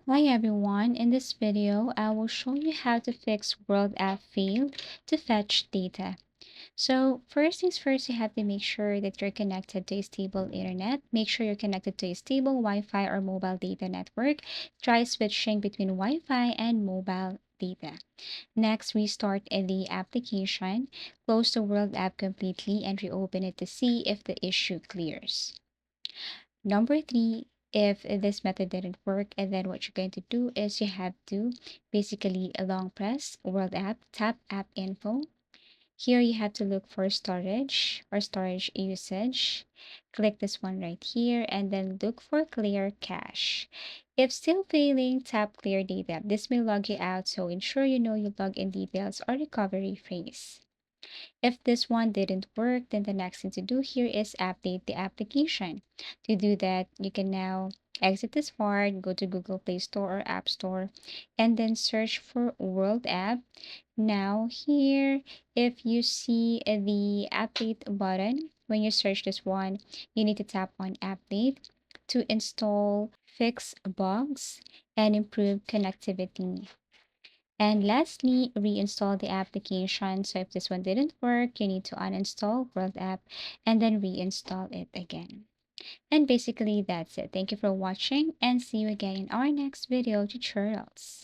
Hi everyone, in this video I will show you how to fix World App failed to fetch data. So first things first, you have to make sure that you're connected to a stable internet. Make sure you're connected to a stable Wi-Fi or mobile data network. Try switching between Wi-Fi and mobile data. Next, restart the application. Close the World app completely and reopen it to see if the issue clears. Number three, if this method didn't work, and then what you're going to do is you have to basically long press World App, tap App Info. Here you have to look for storage or storage usage. Click this one right here and then look for clear cache. If still failing, tap clear data. This may log you out, so ensure you know your login details or recovery phrase. If this one didn't work, then the next thing to do here is update the application. To do that, you can now exit this part, go to Google Play Store or App Store, and then search for World App. Now here, if you see the update button, when you search this one, you need to tap on update to install, fix bugs, and improve connectivity. And lastly, reinstall the application. So if this one didn't work, you need to uninstall World app and then reinstall it again. And basically that's it. Thank you for watching and see you again in our next video tutorials.